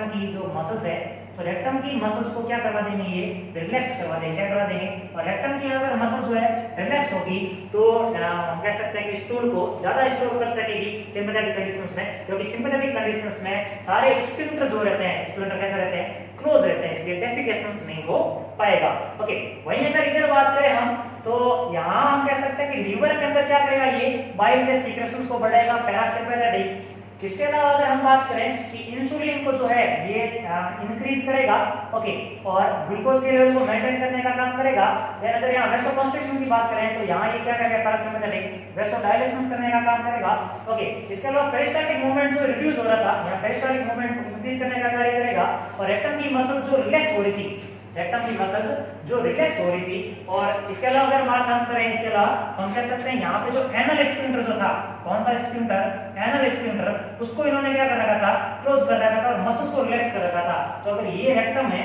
की जो मसल्स है, तो रेक्टम की मसल्स को क्या करवा देंगे, ये रिलैक्स करवा देंगे, क्या करवा देंगे। और रेक्टम की अगर मसल जो है रिलैक्स होगी तो हम कह सकते हैं कि स्टूल को ज्यादा स्टोर कर सकेगी सिंपैथेटिक कंडीशंस में, क्योंकि सिंपैथेटिक कंडीशंस में सारे स्फिंक्टर जो रहते हैं, स्फिंक्टर कैसे रहते हैं, क्लोज रहते हैं, इसलिए डेफिकेशंस नहीं हो पाएगा। ओके, वहीं अगर इधर बात करें हम तो यहाँ हम कह सकते हैं कि लीवर के अंदर क्या करेगा, ये बाइल के सीक्रेशंस को बढ़ाएगा, पैरासिम्पैथेटिक। इसके अलावा अगर हम बात करें कि इंसुलिन को जो है ये इंक्रीज करेगा, ओके, और ग्लूकोज के लेवल को मेंटेन करने का काम करेगा। देन अगर यहाँ वेसोकंस्ट्रिक्शन की बात करें तो यहाँ ये क्या करेगा, पैरासिम्पैथेटिक वेसोडायलेशन करने का काम करेगा। ओके, इसके अलावा पेरिस्टाल्टिक मूवमेंट जो रिड्यूस हो रहा था, यहाँ पेरिस्टाल्टिक मूवमेंट को इंक्रीज करने का कार्य करेगा। और रेक्टम की मसल जो रिलैक्स हो रही थी, रेक्टम की मसल्स जो रिलैक्स हो रही थी। और इसके अलावा अगर बात हम करें, इसके अलावा हम कह सकते हैं यहाँ पे जो एनल स्फिंक्टर जो था, कौन सा स्फिंक्टर, एनल स्फिंक्टर, उसको इन्होंने क्या कर रखा था, क्लोज कर रखा था और मसल्स को रिलैक्स कर रखा था। तो अगर ये रेक्टम है,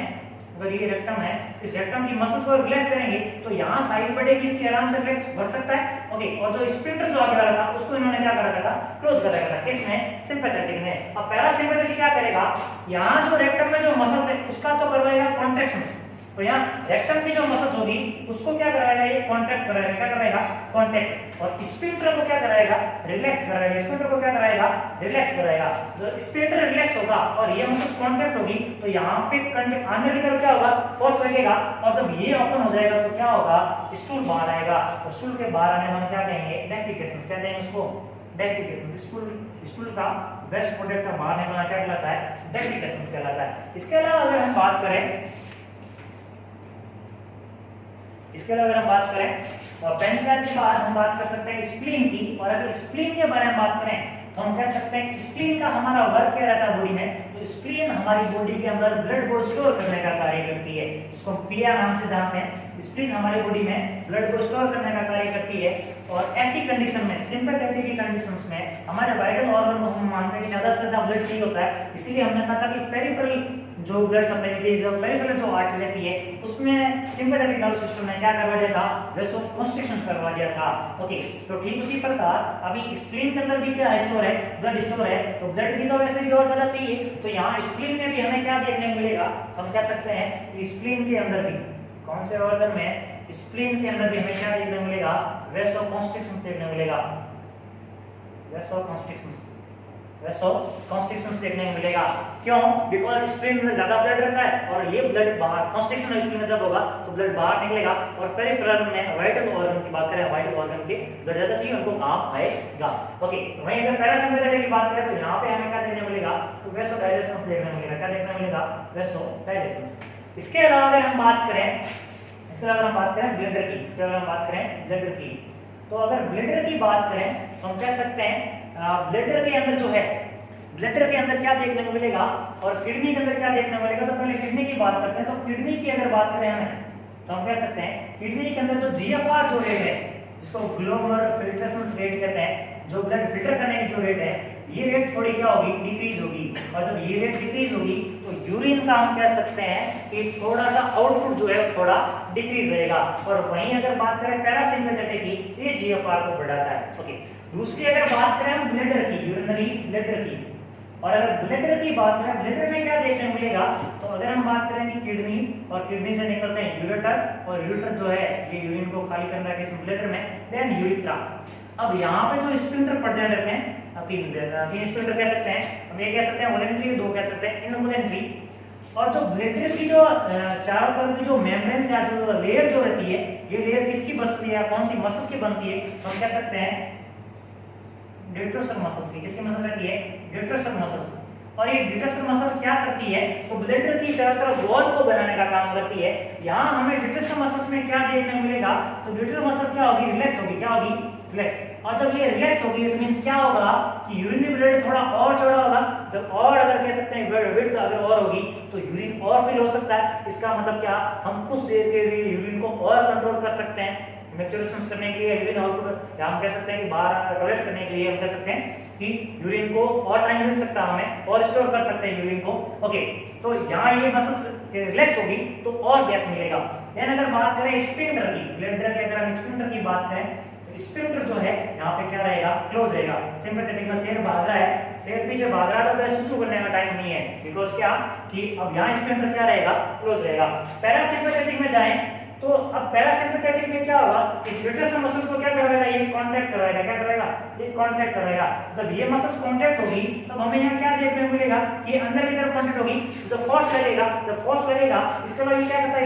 अगर ये रेक्टम है, इस रेक्टम की मसल्स को रिलैक्स करेंगे तो यहाँ साइज बढ़ेगी, इसकी आराम से रिलैक्स बढ़ सकता है। ओके, और जो स्फिंक्टर जो आगे वाला था उसको इन्होंने क्या कर रखा था, क्लोज कर रखा था। किसने, सिंपैथेटिक ने। अब पैरासिम्पैथेटिक क्या करेगा, यहाँ जो रेक्टम में जो मसल्स है उसका तो करवाएगा कॉन्ट्रैक्शन, तो यहाँ रेक्टम की जो मसल्स होगी उसको क्या कराएगा, ये कॉन्ट्रैक्ट कराएगा, क्या कराएगा, कॉन्ट्रैक्ट, और स्फिंक्टर को क्या कराएगा, रिलैक्स कराएगा, स्फिंक्टर को क्या कराएगा, रिलैक्स कराएगा। तो स्फिंक्टर रिलैक्स होगा और ये मसल्स कॉन्ट्रैक्ट होगी तो यहाँ पे अंदर की तरफ क्या होगा, फोर्स लगेगा, और जब ये ओपन हो जाएगा तो क्या होगा, स्टूल बाहर आएगा, और स्टूल के बाहर आने में हम क्या कहेंगे, डेफिकेशन, क्या कहेंगे उसको, डेफिकेशन। स्टूल का वेस्ट प्रोडक्ट का बाहर निकलना क्या कहलाता है, डेफिकेशन कहलाता है। इसके अलावा अगर हम बात करें पेनक्रियाज के बाद हम बात कर सकते हैं स्प्लीन की, और अगर स्प्लीन के बारे में बात करें तो हम कह सकते हैं स्प्लीन का हमारा वर्क क्या रहता है बॉडी में, तो स्प्लीन हमारी बॉडी के अंदर ब्लड को स्टोर करने का कार्य करती है, इसको पिया नाम से जानते हैं। स्प्लीन हमारी बॉडी में ब्लड को स्टोर करने का कार्य करती है, और ऐसी कंडीशन में, सिंपैथेटिक की कंडीशंस में हमारे वाइटल ऑर्गन को हम मानते हैं कि ज्यादा से ज्यादा ब्लड चाहिए होता है, इसीलिए हमने कहा था कि पेरिफेरल जो ब्लड सप्लाई होती है, जो पेरिफेरल जो आर्टरी रहती है, उसमें सिंपैथेटिक नर्वस सिस्टम ने क्या करवा दिया था, वैसोकंस्ट्रिक्शन करवा दिया था। ओके, तो ठीक उसी प्रकार अभी स्प्लीन के अंदर भी क्या स्टोर है, ब्लड स्टोर है, तो ब्लड की तो वैसे भी और ज्यादा चाहिए, तो यहाँ स्प्लीन में भी हमें क्या देखने को मिलेगा, तो हम कह सकते हैं कि स्प्लीन के अंदर भी, कौन से ऑर्गन में, स्प्लीन के अंदर भी हमें क्या देखने को मिलेगा, वैसोकंस्ट्रिक्शन देखने को मिलेगा, वैसोकंस्ट्रिक्शन देखने को मिलेगा। क्यों? बिकॉज स्प्लीन में ज्यादा ब्लड रहता है और ये ब्लड बाहर, कंस्ट्रिक्शन स्प्लीन में जब होगा तो ब्लड बाहर निकलेगा, और पेरिफेरल में वाइटल ऑर्गन की बात करें, वाइटल ऑर्गन के ब्लड ज्यादा चाहिए, उनको काम आएगा। ओके, वहीं अगर पैरासिम्पैथेटिक की बात करें तो यहाँ पे हमें क्या देखने को मिलेगा, तो वैसोडाइलेशन देखने को मिलेगा, क्या देखने को मिलेगा, वैसोडाइलेशन। इसके अलावा अगर हम बात करें ब्लडर की, तो अगर ब्लडर की बात करें तो हम कह सकते हैं ब्लडर के अंदर जो है, ब्लडर के अंदर क्या देखने को मिलेगा, और किडनी के अंदर क्या देखने को मिलेगा। तो पहले किडनी की बात करते हैं, तो किडनी की अगर बात करें हमें, तो हम कह सकते हैं किडनी के अंदर जो जीएफआर जो रेट है, जिसको ग्लोमेरुलर फिल्ट्रेशन रेट कहते हैं, जो ब्लड फिल्टर करने की जो रेट है, ये रेट थोड़ी क्या होगी, डिक्रीज होगी, और जब ये रेट डिक्रीज होगी तो यूरिन का हम कह सकते हैं कि थोड़ा सा आउटपुट जो है थोड़ा डिक्रीज रहेगा। और वहीं अगर बात करें पैरासिम्पैथेटिक की, ये जीएफआर को बढ़ाता है। ओके, दूसरी अगर बात करें हम ब्लडर की, यूरिनरी ब्लडर की, और अगर ब्लडर की बात करें, ब्लडर में क्या देखने को मिलेगा, तो अगर हम बात करें कि किडनी, और किडनी से निकलते हैं यूरेटर, और यूरेटर जो है ये यूरिन को खाली करना है किस ब्लडर में, देन यूरिथ्रा। अब यहाँ पे जो स्फिंक्टर प्रेजेंट रहते हैं, तीन स्फिंक्टर कह सकते हैं, हम ये कह सकते हैं वॉलंटरी, दो कह सकते हैं इनवॉलंटरी। और जो ब्लडर की जो चारों तरफ की जो मेम्ब्रेन या जो लेयर जो रहती है, ये लेयर किसकी बनती है, कौन सी मसल्स की बनती है, हम कह सकते हैं डेट्रोसर मसल्स की। किसकी मसल रहती है, डेट्रोसर मसल्स। और ये डेट्रोसर मसल्स क्या करती है, तो ब्लडर की चारों तरफ वॉल को बनाने का काम करती है। यहाँ हमें डेट्रोसर मसल्स में क्या देखने को मिलेगा, तो डेट्रोसर मसल्स क्या होगी, रिलैक्स होगी, क्या होगी, रिलैक्स। और जब ये रिलैक्स होगी इट मींस क्या होगा कि यूरिनरी ब्लड थोड़ा और चौड़ा होगा, जब और अगर कह सकते हैं विड्थ अगर और होगी तो यूरिन और फिल हो सकता है। इसका मतलब क्या, हम कुछ देर के लिए यूरिन को और कंट्रोल कर सकते हैं, मैच्योरेशन करने के लिए यूरिन आउटपुट, या हम कह सकते हैं कि बाहर टॉयलेट करने के लिए हम कह सकते हैं कि यूरिन को और टाइम मिल सकता है हमें, और स्टोर कर सकते हैं यूरिन को। ओके, तो यहाँ ये मसल्स रिलैक्स होगी तो और गैप मिलेगा। देन अगर बात करें स्फिंक्टर की, ब्लडर की अगर हम स्फिंक्टर की बात करें, स्फिंक्टर जो है यहाँ पे क्या रहेगा, क्लोज रहेगा। सिंपैथेटिक में शेर भाग रहा है, शेर पीछे भाग रहा है, तो सुसु करने का टाइम नहीं है, बिकॉज क्या कि अब यहाँ स्फिंक्टर क्या रहेगा, क्लोज रहेगा। पैरासिम्पैथेटिक में जाएं तो अब पैरासिम्पैथेटिक में क्या होगा, इस डेट्रोसर मसल्स को क्या कराएगा, ये कांटेक्ट कराएगा, क्या कराएगा, ये कांटेक्ट कराएगा। जब ये मसल्स कांटेक्ट होगी तब हमें यहाँ क्या देखने को मिलेगा कि अंदर की तरफ कांटेक्ट होगी, जब फोर्स लगेगा, इसके बाद ये क्या करता है,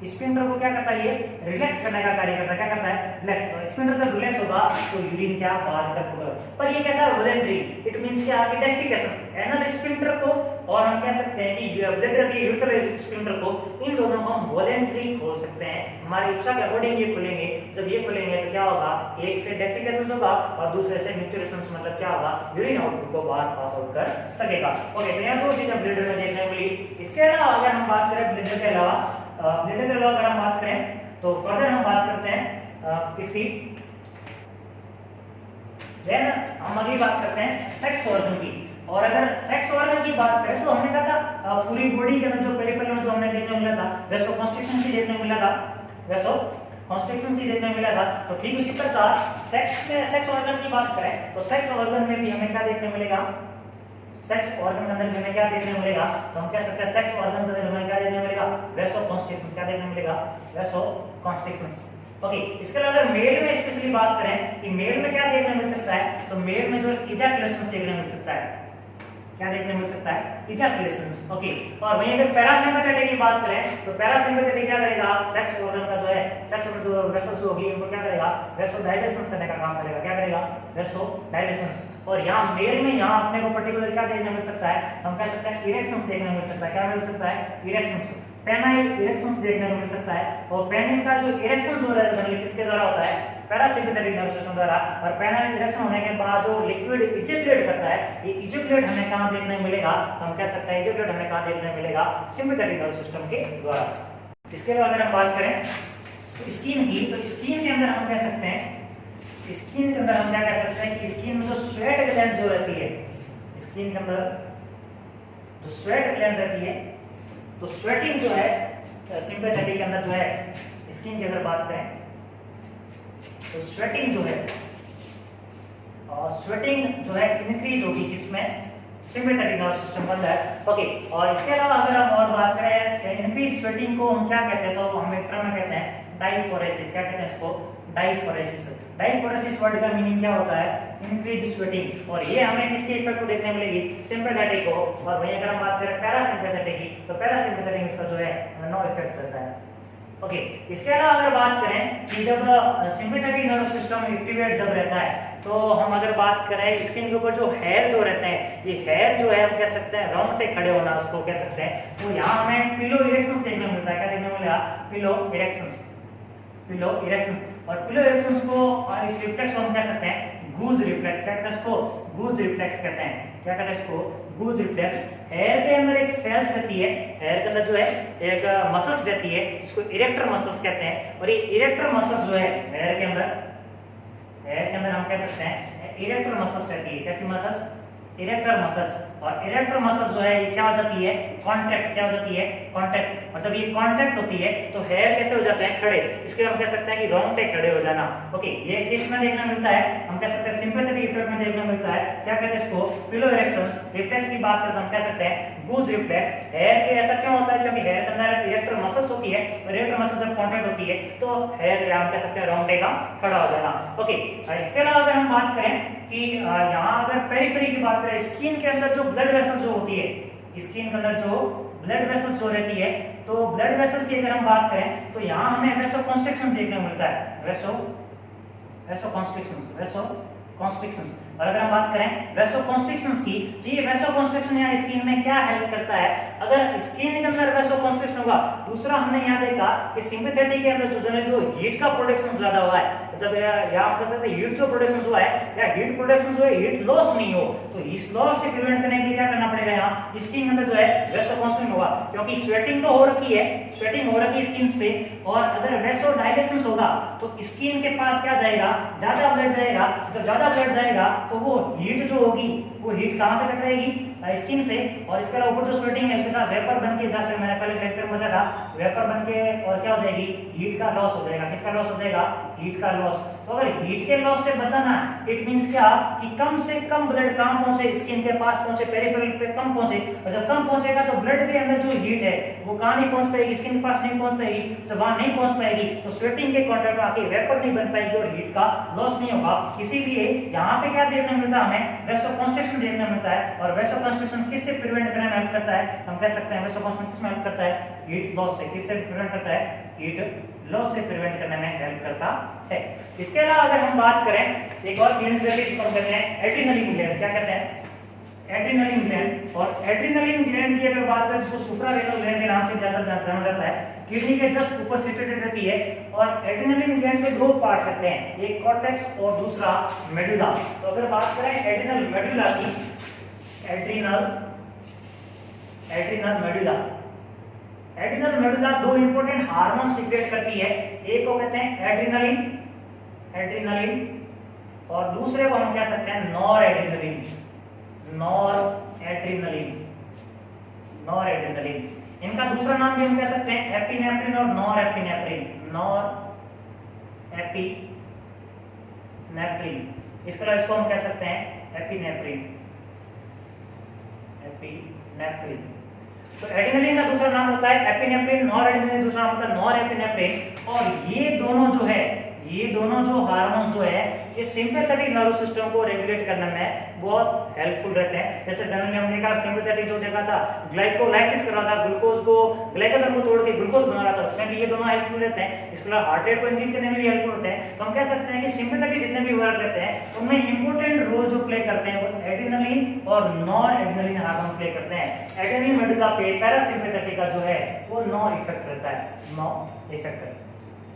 स्फिंक्टर को क्या करता है, ये रिलैक्स करने का कार्य करता है, क्या करता है, रिलैक्स। स्फिंक्टर जब रिलैक्स होगा तो यूरिन क्या बाहर तक होगा, पर ये कैसा वॉलंटरी, इट मींस क्या कि डेफिकेशन एनल स्फिंक्टर को, और हम कह सकते हैं कि ब्लडर की यूरिथ्रल स्फिंक्टर को, इन दोनों को हम वॉलंटरी खोल सकते हैं, हमारी इच्छा के अकॉर्डिंग ये खुलेंगे। जब ये खुलेंगे तो क्या होगा, एक से डेफिकेशन होगा और दूसरे से मैच्योरेशन, मतलब क्या होगा, यूरिन आउटपुट को बाहर पास आउट कर सकेगा। ओके, तो यहाँ दो चीजें ब्लडर में देखने को मिली। इसके अलावा अगर हम बात करें ब्लडर के अलावा अगर हम बात करें तो फर्दर हम बात करते हैं किसकी, देन हम अगली बात करते हैं सेक्स ऑर्गन की। और अगर सेक्स ऑर्गन की बात करें तो हमने कहा था पूरी बॉडी के अंदर जो पेरिफेरल में जो हमने देखने को मिला था, वैसोकंस्ट्रिक्शन से देखने को मिला था, वैसोकंस्ट्रिक्शन से देखने को मिला था। तो ठीक उसी प्रकार सेक्स ऑर्गन की बात करें तो सेक्स ऑर्गन में भी हमें क्या देखने को मिलेगा, सेक्स ऑर्गन के अंदर हमें क्या देखने को मिलेगा, तो हम कह सकते हैं सेक्स ऑर्गन के अंदर हमें क्या देखने को मिलेगा, वैसोकॉन्स्ट्रिक्शंस। क्या देखने को मिलेगा, वैसोकॉन्स्ट्रिक्शंस। ओके, इसके अलावा अगर मेल में स्पेशली बात करें कि मेल में क्या देखने मिल सकता है, तो मेल में जो इजैकुलेशंस देखने मिल सकता है। क्या देखने मिल सकता है, इजैकुलेशंस। ओके, और वहीं अगर पैरासिम्पैथेटिक की बात करें तो पैरासिम्पैथेटिक क्या करेगा, सेक्स ऑर्गन का जो है, सेक्स में जो वेसल्स होगी उनको क्या करेगा, वैसोडाइलेशंस करने का काम करेगा। क्या करेगा, वैसोडाइलेशंस। और यहाँ मेल में यहाँ अपने को पर्टिकुलर क्या देखने मिल सकता है, हम कह सकते हैं इरेक्शंस देखने मिल सकता है। क्या मिल सकता है, इरेक्शंस। पेनाइल इरेक्शंस देखने को मिल सकता है। और पेनिल का जो इरेक्शन जो रहता है किसके द्वारा होता है, पैरासिम्पैथेटिक नर्वस सिस्टम द्वारा। और पेनाइल इरेक्शन होने के बाद जो लिक्विड इजैकुलेट करता है, ये इजैकुलेट हमें कहां देखने को मिलेगा, तो हम कह सकते हैं इजैकुलेट हमें कहां देखने को मिलेगा, सिम्पैथेटिक नर्वस सिस्टम के द्वारा। इसके बाद अगर हम बात करें तो स्किन की, तो स्किन के अंदर हम कह सकते हैं, स्किन के अंदर हम क्या कह सकते हैं कि स्किन में जो स्वेट ग्लैंड जो रहती है, स्किन के अंदर जो स्वेट ग्लैंड रहती है, तो स्वेटिंग जो है सिंपैथेटिक के अंदर जो है, स्किन की अगर बात करें तो स्वेटिंग जो है, और स्वेटिंग जो है इंक्रीज होगी किसमें, सिंपैथेटिक नर्वस सिस्टम के अंदर। ओके, और इसके अलावा अगर हम और बात करें इंक्रीज स्वेटिंग को हम क्या कहते हैं, तो हम एक टर्म में कहते हैं डाइफोरेसिस। क्या कहते हैं इसको, डाइफोरेसिस। डाइफोरेसिस वर्ड का मीनिंग क्या होता है, इंक्रीज स्वेटिंग। और ये हमें किसके इफेक्ट को देखने मिलेगी, सिंपैथेटिक को। और वहीं अगर हम बात करें पैरासिम्पैथेटिक की, तो पैरासिम्पैथेटिक इसका जो है नो इफेक्ट रहता है। ओके, इसके अलावा अगर बात करें कि जब सिंपैथेटिक नर्वस सिस्टम एक्टिवेट जब रहता है, तो हम अगर बात करें स्किन के ऊपर जो हेयर जो रहते हैं, ये हेयर जो है हम कह सकते हैं रोंगटे खड़े होना उसको कह सकते हैं। तो यहाँ हमें पिलो इरेक्शंस देखने को मिलता है। क्या देखने को मिलेगा, पिलो इरेक्शंस। Pillow erections. और पिलो इरेक्शंस को इस रिफ्लेक्स को हम कह सकते हैं गूज रिफ्लेक्स। क्या कहते हैं इसको, गूज रिफ्लेक्स कहते हैं। क्या कहते हैं इसको, गूज रिफ्लेक्स। हेयर के अंदर एक सेल्स रहती है, हेयर के अंदर जो है एक मसल्स रहती है जिसको इरेक्टर मसल्स कहते हैं। और ये इरेक्टर मसल्स जो है हेयर के अंदर हम कह सकते हैं इरेक्टर मसल्स रहती है। कैसी मसल्स, इरेक्टर मसल्स। और इरेक्टर मसल्स जो है ये क्या हो जाती है, कांटेक्ट। क्या हो जाती है, कांटेक्ट। और जब ये कांटेक्ट होती है तो हेयर कैसे हो जाते हैं, खड़े। इसके हम कह सकते हैं कि रोंगटे खड़े हो जाना। ओके, ये किस में देखने मिलता है, हम कह सकते हैं सिंपैथेटिक इफेक्ट में देखने मिलता है। क्या कहते हैं इसको, पिलो इरेक्शंस। रिफ्लेक्स की बात करते हैं हम कह सकते हैं गूज रिफ्लेक्स। हेयर के ऐसा क्यों होता है, क्योंकि हेयर के अंदर इरेक्टर मसल्स होती है, और इरेक्टर मसल्स जब कांटेक्ट होती है तो हेयर हम कह सकते हैं रोंगटे का खड़ा हो जाना। ओके, इसके अलावा अगर हम बात करें कि यहाँ अगर पेरिफेरी की बात करें, स्किन के अंदर जो ब्लड वेसल्स जो होती है, स्किन के अंदर जो ब्लड वेसल्स जो रहती है, तो ब्लड वेसल्स की अगर हम बात करें तो यहाँ हमें वैसोकॉन्स्ट्रिक्शन देखने को मिलता है। वैसोकॉन्स्ट्रिक्शंस। और अगर हम बात करें वैसोकॉन्स्ट्रिक्शंस की, तो ये वैसोकॉन्स्ट्रिक्शन यहाँ स्किन में क्या हेल्प करता है, अगर स्किन के अंदर वैसोकॉन्स्ट्रिक्शन होगा। दूसरा हमने यहाँ देखा कि सिंपैथेटिक के अंदर जो हीट का प्रोडक्शन ज्यादा हुआ है, जब यहाँ कह सकते हैं हीट जो प्रोडक्शन हुआ है, या हीट प्रोडक्शन जो है हीट लॉस नहीं हो, तो इस लॉस से प्रिवेंट करने के लिए क्या करना पड़ेगा, यहाँ स्किन के अंदर जो है वैसोकॉन्स्ट्रिक्शन होगा। क्योंकि स्वेटिंग तो हो रखी है, स्वेटिंग हो रखी है स्किन पे, और अगर वैसोडाइलेशन होगा तो स्किन के पास क्या जाएगा, ज्यादा ब्लड जाएगा। जब ज्यादा ब्लड जाएगा तो वो हीट जो होगी, वो हीट कहां से टकराएगी, स्किन से। और इसके अलावा ऊपर जो स्वेटिंग है उसके साथ वेपर बन के, जैसे मैंने पहले लेक्चर में बताया था, वेपर बन के और क्या हो जाएगी, हीट का लॉस हो जाएगा। किसका लॉस हो जाएगा, हीट का लॉस। तो अगर हीट के लॉस से बचाना है, इट मींस क्या कि कम से कम ब्लड कहां पहुंचे, स्किन के पास पहुंचे, पेरिफेरल पे कम पहुंचे। और जब कम पहुंचेगा तो ब्लड के अंदर जो हीट है वो कहां नहीं पहुंच पाएगी, स्किन के पास नहीं पहुंच पाएगी। जब वहां नहीं पहुंच पाएगी तो स्वेटिंग के कांटेक्ट में आके वेपर नहीं बन पाएगी और हीट का लॉस नहीं होगा। इसीलिए यहाँ पे क्या देखने मिलता है, हमें वैसोकॉन्स्ट्रिक्शन देखने मिलता है। और वैसोकॉन्स्ट्रिक्शन किससे प्रिवेंट करने में हेल्प करता है, हम कह सकते हैं वैसोकॉन्स्ट्रिक्शन किसमें हेल्प करता है, हीट लॉस से। किससे प्रिवेंट करता है, हीट लॉस से प्रिवेंट करने में हेल्प करता है। इसके अलावा अगर हम बात करें एक और ग्लैंड से जिसको हम कहते हैं एड्रिनलिन ग्लैंड। क्या कहते हैं, एड्रिनलिन ग्लैंड। और एड्रिनलिन ग्लैंड की अगर बात करें जिसको सुप्रारेनल ग्लैंड के नाम से ज्यादा जाना जाता है, किडनी के जस्ट ऊपर सिचुएटेड रहती है। और एड्रिनलिन ग्लैंड के दो पार्ट रहते हैं, एक कॉर्टेक्स और दूसरा मेडुला। तो अगर बात करें एड्रिनल मेडुला की, एड्रिनल मेडुला दो इंपॉर्टेंट हार्मोन सीक्रेट करती है। एक को कहते हैं एड्रिनलिन, और दूसरे को हम कह सकते हैं नॉरएड्रिनलिन। इनका दूसरा नाम भी हम कह सकते हैं एपिनेफ्रिन और नॉरएपिनेफ्रिन। इसके अलावा इसको हम कह सकते हैं एपिनेफ्रिन। एपिनेफ्रिन। तो एडिनलिन का दूसरा नाम होता है एपिनेफ्रिन, नॉरएडिनलिन दूसरा नाम होता है नॉरएपिनेफ्रिन। और ये दोनों जो है, ये दोनों जो हार्मोन्स जो है, ये सिंपैथेटिक नर्वस सिस्टम को रेगुलेट करने में बहुत हेल्पफुल रहते हैं। जैसे जनरली हमने कहा सिंपैथेटिक जो देखा था, ग्लाइकोलाइसिस कर रहा था, ग्लूकोज को ग्लाइकोजन को तोड़ के ग्लूकोज बना रहा था, उसमें भी ये दोनों हेल्पफुल रहते हैं। इसके अलावा हार्ट रेट को इंक्रीज करने में भी हेल्पफुल होते हैं। तो हम कह सकते हैं कि सिंपैथेटिक जितने भी वर्क रहते हैं उनमें इंपॉर्टेंट रोल जो प्ले करते हैं वो एड्रेनलिन और नॉरएड्रेनलिन हार्मोन प्ले करते हैं। एड्रेनलिन मेडुला पे पैरासिम्पैथेटिक का जो है वो नो इफेक्ट रहता है, नो इफेक्ट।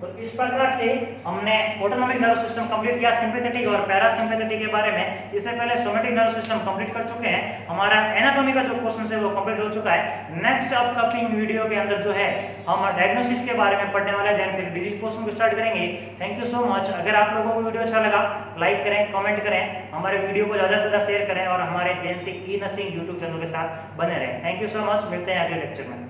तो इस प्रकार से हमने ऑटोनॉमिक नर्वस सिस्टम कंप्लीट किया, सिंपैथेटिक और पैरासिम्पैथेटिक के बारे में। इससे पहले सोमैटिक नर्वस सिस्टम कंप्लीट कर चुके हैं। हमारा एनाटॉमी का जो क्वेश्चन है वो कंप्लीट हो चुका है। नेक्स्ट अपकमिंग वीडियो के अंदर जो है हम डायग्नोसिस के बारे में पढ़ने वाले हैं, देन फिर डिजीज पोर्शन को स्टार्ट करेंगे। Thank you so much. अगर आप लोगों को वीडियो अच्छा लगा लाइक करें, कमेंट करें, हमारे वीडियो को ज्यादा से ज्यादा शेयर करें और हमारे जेएनसी ई नर्सिंग यूट्यूब चैनल के साथ बने रहें। Thank you so much. मिलते हैं अगले लेक्चर में।